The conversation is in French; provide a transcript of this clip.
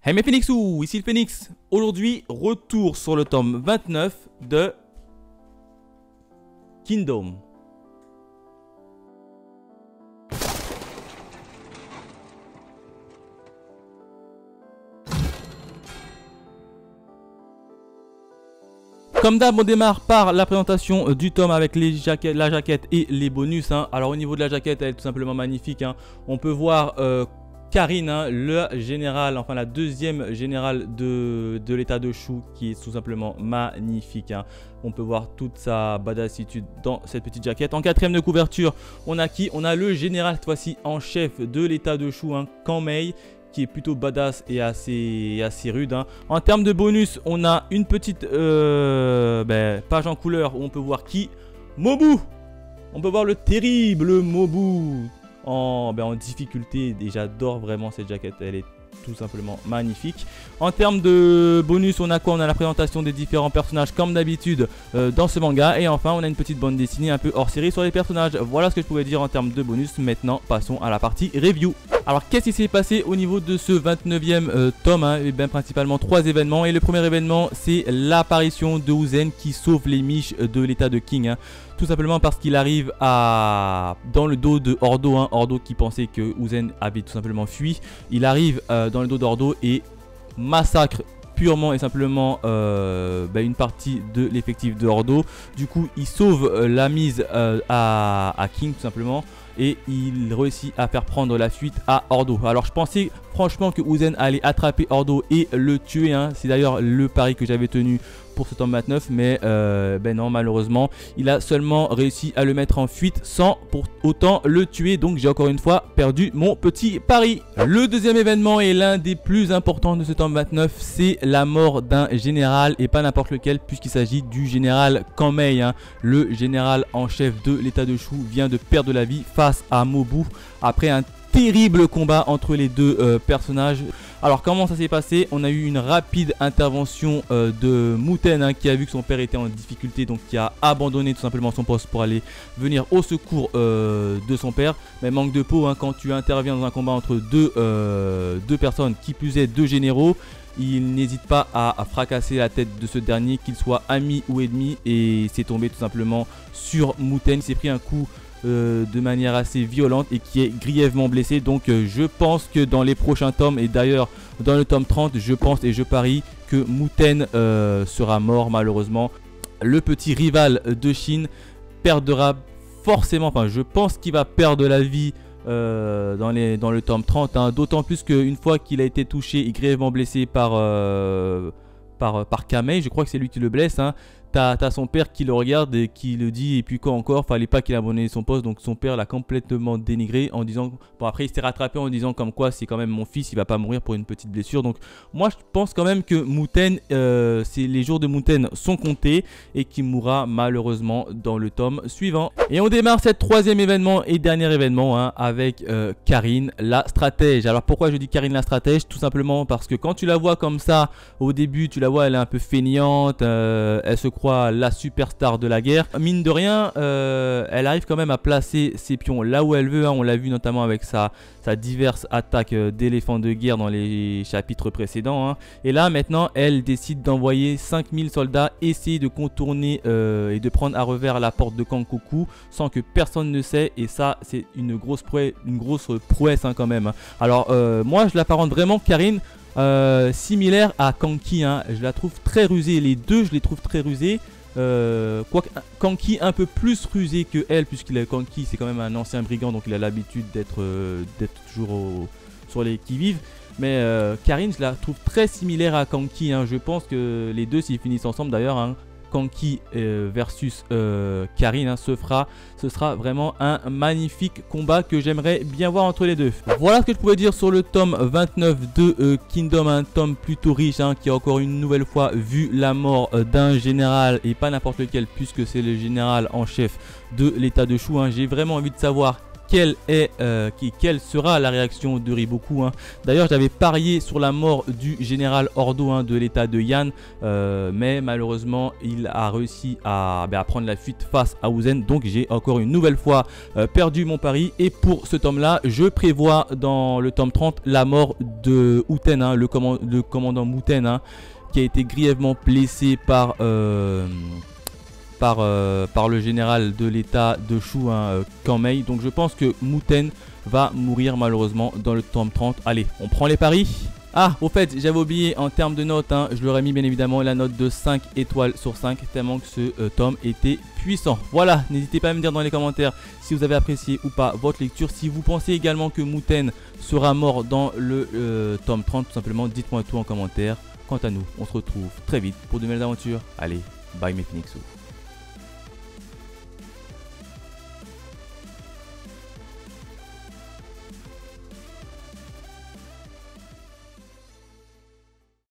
Hey mes Phoenixous, ici le Phoenix. Aujourd'hui, retour sur le tome 29 de Kingdom. Comme d'hab, on démarre par la présentation du tome avec la jaquette et les bonus. Alors au niveau de la jaquette, elle est tout simplement magnifique. On peut voir Karine, le général, enfin la deuxième générale de l'état de Shu, qui est tout simplement magnifique. On peut voir toute sa badassitude dans cette petite jaquette. En quatrième de couverture, on a qui? On a le général cette fois-ci en chef de l'état de Shu, Kanmei, qui est plutôt badass et assez rude. En termes de bonus, on a une petite page en couleur où on peut voir qui? Mobu. On peut voir le terrible Mobu en difficulté. Et j'adore vraiment cette jaquette, elle est tout simplement magnifique. En termes de bonus, on a quoi? On a la présentation des différents personnages comme d'habitude dans ce manga. Et enfin, on a une petite bande dessinée un peu hors série sur les personnages. Voilà ce que je pouvais dire en termes de bonus. Maintenant, passons à la partie review. Alors, qu'est-ce qui s'est passé au niveau de ce 29e tome? Et bien, principalement 3 événements. Et le premier événement, c'est l'apparition de Uzen qui sauve les miches de l'état de King. Tout simplement parce qu'il arrive dans le dos de Ordo. Ordo qui pensait que Uzen avait tout simplement fui. Il arrive dans le dos d'Ordo et massacre purement et simplement une partie de l'effectif de Ordo. Du coup, il sauve la mise à King tout simplement. Et il réussit à faire prendre la fuite à Ordo. Alors je pensais franchement que Uzen allait attraper Ordo et le tuer. C'est d'ailleurs le pari que j'avais tenu pour ce tome 29. Mais non, malheureusement, il a seulement réussi à le mettre en fuite sans pour autant le tuer. Donc j'ai encore une fois perdu mon petit pari. Le deuxième événement est l'un des plus importants de ce tome 29. C'est la mort d'un général et pas n'importe lequel, puisqu'il s'agit du général Kanmei. Le général en chef de l'état de Shu vient de perdre la vie face à Mobu après un terrible combat entre les deux personnages. Alors comment ça s'est passé? On a eu une rapide intervention de Muten qui a vu que son père était en difficulté, donc qui a abandonné tout simplement son poste pour aller venir au secours de son père. Mais manque de peau, quand tu interviens dans un combat entre deux personnes, qui plus est deux généraux, il n'hésite pas à fracasser la tête de ce dernier, qu'il soit ami ou ennemi, et c'est tombé tout simplement sur Muten. Il s'est pris un coup de manière assez violente et qui est grièvement blessé. Donc je pense que dans les prochains tomes, et d'ailleurs dans le tome 30, je pense et je parie que Muten sera mort malheureusement. Le petit rival de Shin perdra forcément, enfin je pense qu'il va perdre la vie dans le tome 30, d'autant plus qu'une fois qu'il a été touché et grièvement blessé par Kanmei, je crois que c'est lui qui le blesse, T'as son père qui le regarde et qui le dit, et puis quoi encore, fallait pas qu'il abandonne son poste. Donc son père l'a complètement dénigré en disant, bon après il s'est rattrapé en disant comme quoi c'est quand même mon fils, il va pas mourir pour une petite blessure. Donc moi je pense quand même que Muten, les jours de Muten sont comptés et qu'il mourra malheureusement dans le tome suivant. Et on démarre cette troisième événement et dernier événement avec Karine la stratège. Alors pourquoi je dis Karine la stratège? Tout simplement parce que quand tu la vois comme ça au début, tu la vois, elle est un peu feignante, elle se croit la superstar de la guerre. Mine de rien, elle arrive quand même à placer ses pions là où elle veut. On l'a vu notamment avec sa diverses attaques d'éléphants de guerre dans les chapitres précédents. Et là maintenant, elle décide d'envoyer 5000 soldats essayer de contourner et de prendre à revers la porte de Kankoku sans que personne ne sait. Et ça, c'est une grosse prouesse quand même. Alors moi, je l'apparente vraiment, Karine, similaire à Kanki. Je la trouve très rusée. Les deux, je les trouve très rusés. Quoique Kanki un peu plus rusé que elle, puisqu'il Kanki c'est quand même un ancien brigand, donc il a l'habitude d'être toujours sur les qui-vive. Mais Karine, je la trouve très similaire à Kanki. Je pense que les deux, s'ils finissent ensemble d'ailleurs, Kanki versus Karine, ce sera vraiment un magnifique combat que j'aimerais bien voir entre les deux. Voilà ce que je pouvais dire sur le tome 29 de Kingdom, un tome plutôt riche qui a encore une nouvelle fois vu la mort d'un général, et pas n'importe lequel, puisque c'est le général en chef de l'état de Shu. J'ai vraiment envie de savoir quelle sera la réaction de Riboku, hein. D'ailleurs, j'avais parié sur la mort du général Ordo, hein, de l'état de Yan, mais malheureusement, il a réussi à prendre la fuite face à Uzen. Donc, j'ai encore une nouvelle fois perdu mon pari. Et pour ce tome-là, je prévois dans le tome 30 la mort de Uten, hein, le commandant Muten, hein, qui a été grièvement blessé par le général de l'état de Shu, hein, Kanmei. Donc je pense que Muten va mourir malheureusement dans le tome 30. Allez, on prend les paris. Ah, au fait, j'avais oublié en termes de notes, hein, je leur ai mis bien évidemment la note de 5 étoiles sur 5, tellement que ce tome était puissant. Voilà, n'hésitez pas à me dire dans les commentaires si vous avez apprécié ou pas votre lecture. Si vous pensez également que Muten sera mort dans le tome 30, tout simplement, dites-moi tout en commentaire. Quant à nous, on se retrouve très vite pour de nouvelles aventures. Allez, bye mes Phoenixos.